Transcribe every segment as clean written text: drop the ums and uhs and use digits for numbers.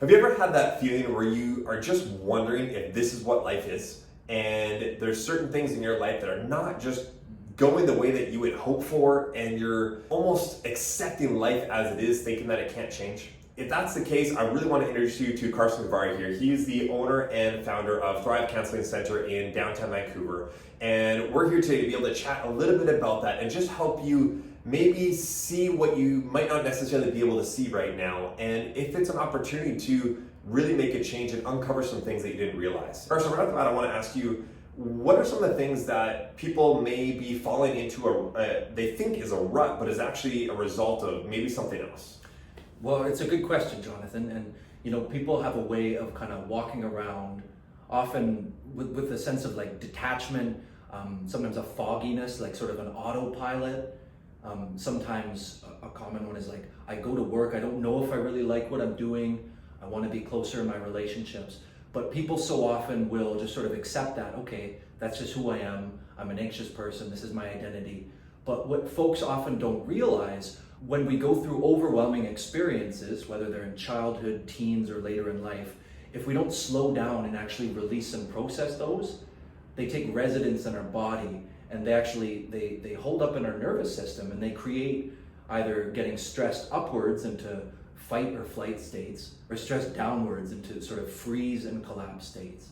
Have you ever had that feeling where you are just wondering if this is what life is, and there's certain things in your life that are not just going the way that you would hope for, and you're almost accepting life as it is, thinking that it can't change? If that's the case, I really want to introduce you to Carson Kivari here. He's the owner and founder of Thrive Counselling Center in Downtown Vancouver. And we're here today to be able to chat a little bit about that and just help you maybe see what you might not necessarily be able to see right now. And if it's an opportunity to really make a change and uncover some things that you didn't realize. Carson, right off the bat, I want to ask you, what are some of the things that people may be falling into they think is a rut, but is actually a result of maybe something else? Well, it's a good question, Jonathan. And people have a way of kind of walking around, often with a sense of like detachment, sometimes a fogginess, like sort of an autopilot. Sometimes a common one is like, I go to work, I don't know if I really like what I'm doing, I want to be closer in my relationships. But people so often will just sort of accept that, okay, that's just who I am, I'm an anxious person, this is my identity. But what folks often don't realize, when we go through overwhelming experiences, whether they're in childhood, teens, or later in life, if we don't slow down and actually release and process those, they take residence in our body, and they hold up in our nervous system, and they create either getting stressed upwards into fight or flight states, or stressed downwards into sort of freeze and collapse states.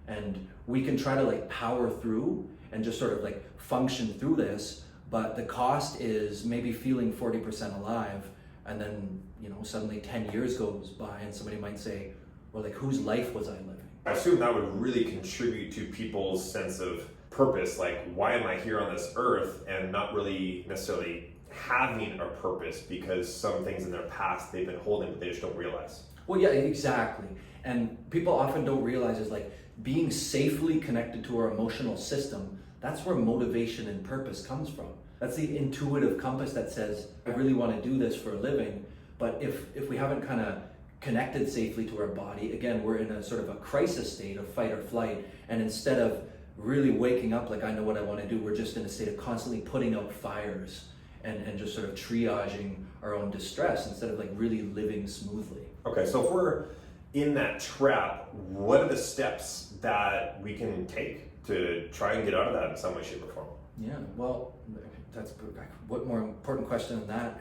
And we can try to like power through and just sort of like function through this, but the cost is maybe feeling 40% alive, and then suddenly 10 years goes by and somebody might say, well, like, whose life was I living? I assume that would really contribute to people's sense of purpose, like, why am I here on this earth, and not really necessarily having a purpose because some things in their past they've been holding but they just don't realize. Well, yeah, exactly. And people often don't realize is like being safely connected to our emotional system, that's where motivation and purpose comes from. That's the intuitive compass that says, I really want to do this for a living. But if we haven't kind of connected safely to our body, again, we're in a sort of a crisis state of fight or flight. And instead of really waking up like, I know what I want to do, we're just in a state of constantly putting out fires and just sort of triaging our own distress instead of like really living smoothly. Okay, so if we're in that trap, what are the steps that we can take to try and get out of that in some way, shape, or form? Yeah, well, that's what more important question than that?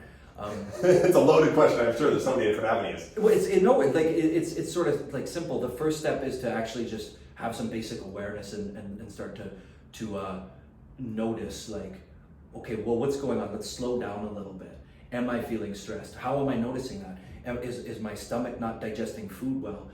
It's a loaded question. I'm sure there's so many different avenues. Well, it's sort of like simple. The first step is to actually just have some basic awareness and start to notice, like, okay, well, what's going on? Let's slow down a little bit. Am I feeling stressed? How am I noticing that? Is my stomach not digesting food well?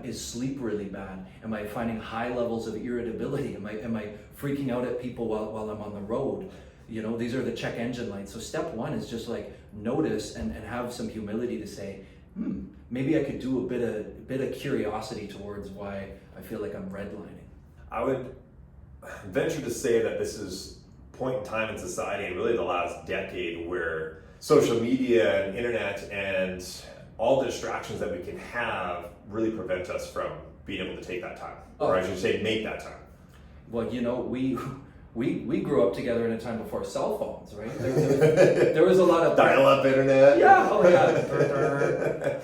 Is sleep really bad? Am I finding high levels of irritability? Am I freaking out at people while I'm on the road? These are the check engine lights. So step one is just like notice and have some humility to say, maybe I could do a bit of curiosity towards why I feel like I'm redlining. I would venture to say that this is a point in time in society, and really the last decade, where social media and internet and all the distractions that we can have really prevent us from being able to take that time, or I should say make that time. Well, we grew up together in a time before cell phones, right? There was a lot of dial-up internet. Yeah, oh yeah.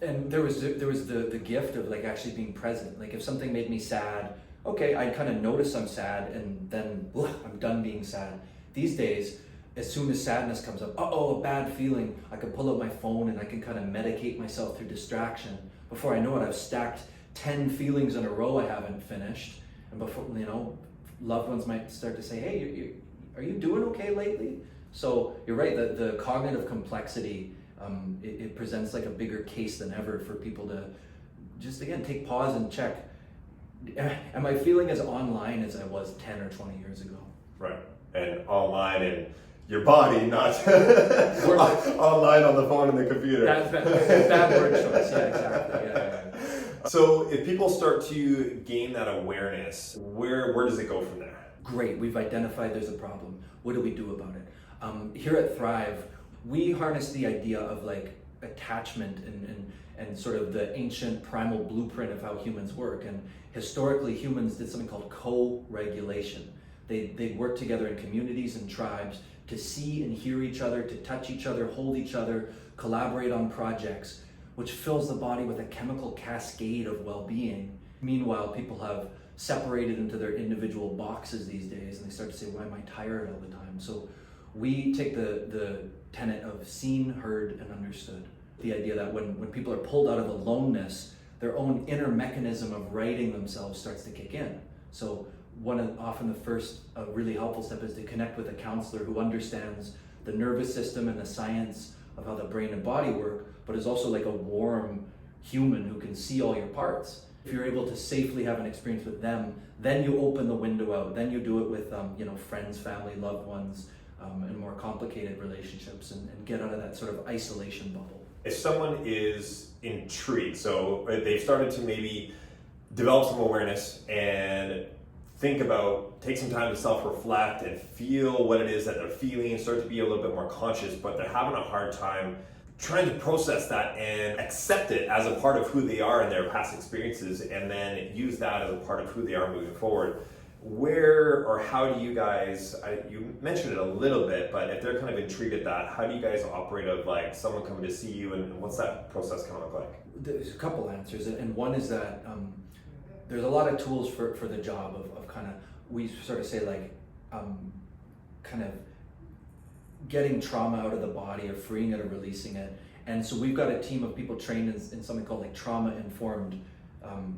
And there was the gift of like actually being present. Like if something made me sad, okay, I kind of notice I'm sad, and then I'm done being sad. These days, as soon as sadness comes up, a bad feeling, I can pull out my phone and I can kind of medicate myself through distraction. Before I know it, I've stacked 10 feelings in a row I haven't finished, and before loved ones might start to say, hey, are you doing okay lately? So you're right, the cognitive complexity, it presents like a bigger case than ever for people to just, again, take pause and check, am I feeling as online as I was 10 or 20 years ago? Right, and online and your body, not online on the phone and the computer. That's bad word choice, yeah, exactly, yeah. So if people start to gain that awareness, where does it go from there? Great, we've identified there's a problem. What do we do about it? Here at Thrive, we harness the idea of like attachment and sort of the ancient primal blueprint of how humans work. And historically, humans did something called co-regulation. They worked together in communities and tribes to see and hear each other, to touch each other, hold each other, collaborate on projects. which fills the body with a chemical cascade of well-being. Meanwhile, people have separated into their individual boxes these days, and they start to say, why am I tired all the time? So we take the tenet of seen, heard, and understood. The idea that when people are pulled out of aloneness, their own inner mechanism of righting themselves starts to kick in. So often the first really helpful step is to connect with a counselor who understands the nervous system and the science of how the brain and body work, but is also like a warm human who can see all your parts. If you're able to safely have an experience with them, then you open the window out. Then you do it with friends, family, loved ones, and more complicated relationships, and get out of that sort of isolation bubble. If someone is intrigued, so they've started to maybe develop some awareness and take some time to self-reflect and feel what it is that they're feeling and start to be a little bit more conscious, but they're having a hard time trying to process that and accept it as a part of who they are in their past experiences, and then use that as a part of who they are moving forward. Where or how do you guys, you mentioned it a little bit, but if they're kind of intrigued at that, how do you guys operate of like someone coming to see you, and what's that process kind of look like? There's a couple answers, and one is that there's a lot of tools for the job of kind of, we sort of say like kind of getting trauma out of the body, or freeing it or releasing it. And so we've got a team of people trained in something called like trauma-informed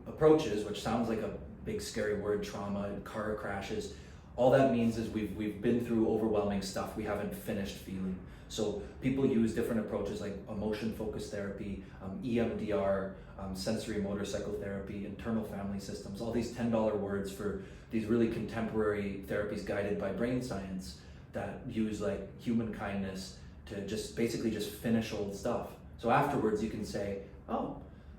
approaches, which sounds like a big scary word, trauma and car crashes. All that means is we've been through overwhelming stuff we haven't finished feeling. So people use different approaches like emotion-focused therapy, EMDR, sensory motor psychotherapy, internal family systems, all these $10 words for these really contemporary therapies guided by brain science that use like human kindness to just basically just finish old stuff. So afterwards you can say, oh,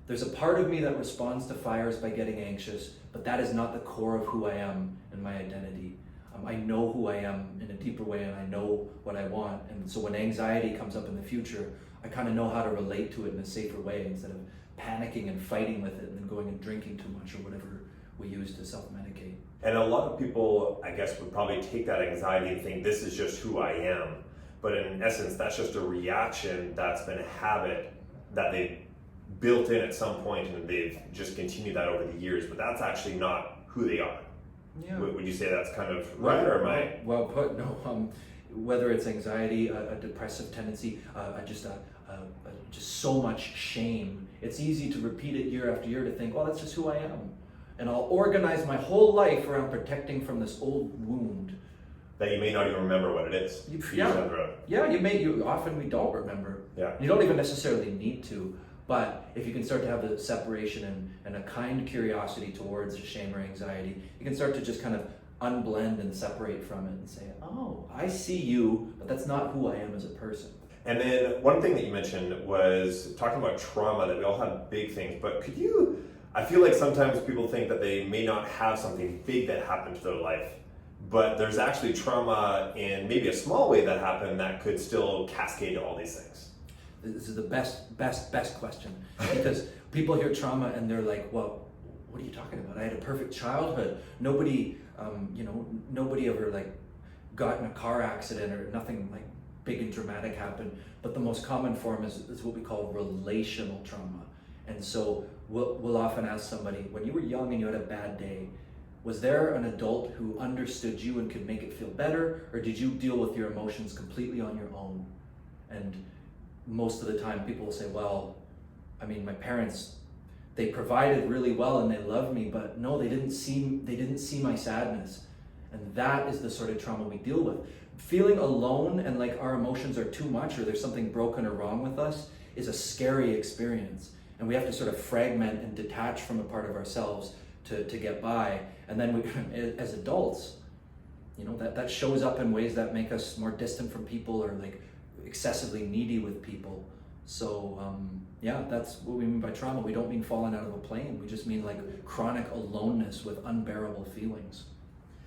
there's a part of me that responds to fires by getting anxious, but that is not the core of who I am and my identity. I know who I am in a deeper way, and I know what I want. And so when anxiety comes up in the future, I kind of know how to relate to it in a safer way, instead of panicking and fighting with it and then going and drinking too much or whatever we use to self-medicate. And a lot of people, I guess, would probably take that anxiety and think this is just who I am. But in essence, that's just a reaction that's been a habit that they've built in at some point, and they've just continued that over the years. But that's actually not who they are. Yeah. Would you say that's kind of right, or am I? Well put. No. Whether it's anxiety, a depressive tendency, just so much shame. It's easy to repeat it year after year to think, well, that's just who I am, and I'll organize my whole life around protecting from this old wound. That you may not even remember what it is. Often we don't remember. Yeah. You don't even necessarily need to. But if you can start to have the separation and a kind curiosity towards shame or anxiety, you can start to just kind of unblend and separate from it and say, oh, I see you, but that's not who I am as a person. And then one thing that you mentioned was talking about trauma, that we all have big things, but I feel like sometimes people think that they may not have something big that happened to their life, but there's actually trauma in maybe a small way that happened that could still cascade to all these things. This is the best question, because people hear trauma and they're like, well, what are you talking about? I had a perfect childhood. Nobody ever like got in a car accident, or nothing like big and dramatic happened. But the most common form is what we call relational trauma. And so we'll often ask somebody, when you were young and you had a bad day, was there an adult who understood you and could make it feel better, or did you deal with your emotions completely on your own? And most of the time people will say, well, I mean, my parents, they provided really well and they loved me, but no, they didn't see my sadness. And that is the sort of trauma we deal with. Feeling alone and like our emotions are too much, or there's something broken or wrong with us, is a scary experience. And we have to sort of fragment and detach from a part of ourselves to get by. And then as adults, that shows up in ways that make us more distant from people, or like excessively needy with people. So that's what we mean by trauma. We don't mean falling out of a plane. We just mean like chronic aloneness with unbearable feelings.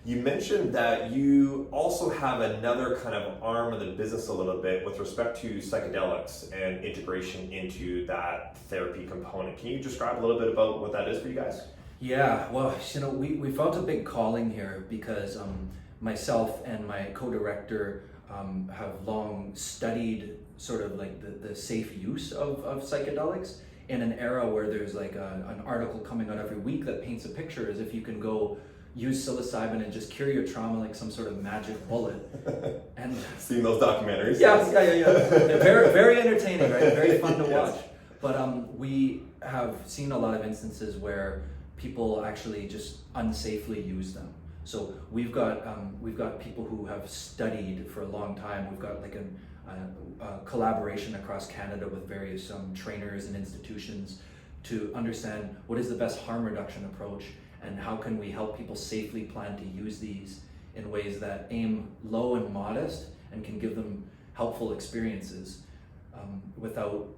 You mentioned that you also have another kind of arm of the business a little bit with respect to psychedelics and integration into that therapy component. Can you describe a little bit about what that is for you guys? Yeah, well, we felt a big calling here because myself and my co-director have long studied sort of like the safe use of psychedelics in an era where there's like an article coming out every week that paints a picture as if you can go use psilocybin and just cure your trauma like some sort of magic bullet. And seen those documentaries? Yeah. They're very entertaining, right? Very fun to watch. Yes. But we have seen a lot of instances where people actually just unsafely use them. So we've got people who have studied for a long time. We've got like a collaboration across Canada with various trainers and institutions to understand what is the best harm reduction approach and how can we help people safely plan to use these in ways that aim low and modest and can give them helpful experiences without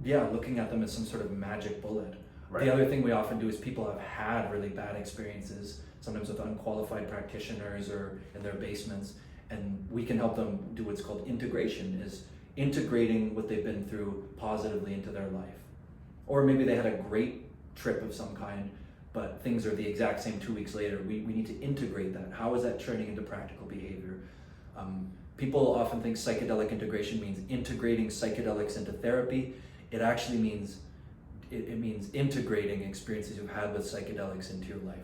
looking at them as some sort of magic bullet. Right. The other thing we often do is people have had really bad experiences, sometimes with unqualified practitioners or in their basements, and we can help them do what's called integration, is integrating what they've been through positively into their life. Or maybe they had a great trip of some kind, but things are the exact same 2 weeks later. We need to integrate that. How is that turning into practical behavior? People often think psychedelic integration means integrating psychedelics into therapy. It actually means it means integrating experiences you've had with psychedelics into your life.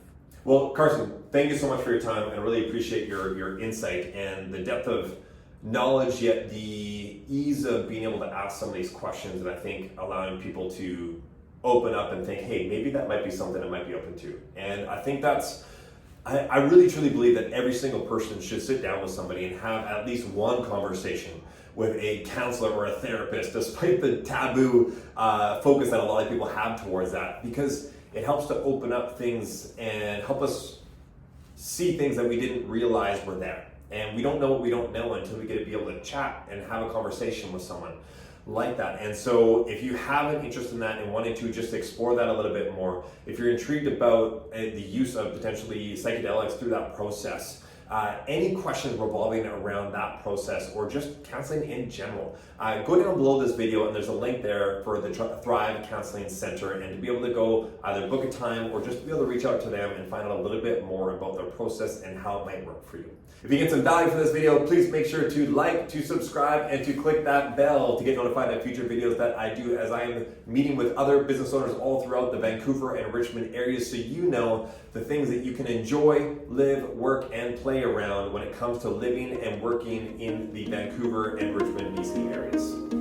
Well, Carson, thank you so much for your time, and I really appreciate your insight and the depth of knowledge, yet the ease of being able to ask some of these questions, and I think allowing people to open up and think, hey, maybe that might be something I might be open to. And I think I really truly believe that every single person should sit down with somebody and have at least one conversation with a counselor or a therapist, despite the taboo focus that a lot of people have towards that, because it helps to open up things and help us see things that we didn't realize were there. And we don't know what we don't know until we get to be able to chat and have a conversation with someone like that. And so if you have an interest in that and wanting to just explore that a little bit more, if you're intrigued about the use of potentially psychedelics through that process, any questions revolving around that process or just counseling in general, go down below this video and there's a link there for the Thrive Counseling Center, and to be able to go either book a time or just to be able to reach out to them and find out a little bit more about their process and how it might work for you. If you get some value from this video, please make sure to like, to subscribe, and to click that bell to get notified of future videos that I do, as I am meeting with other business owners all throughout the Vancouver and Richmond areas, so you know the things that you can enjoy, live, work, and play around when it comes to living and working in the Vancouver and Richmond, BC areas.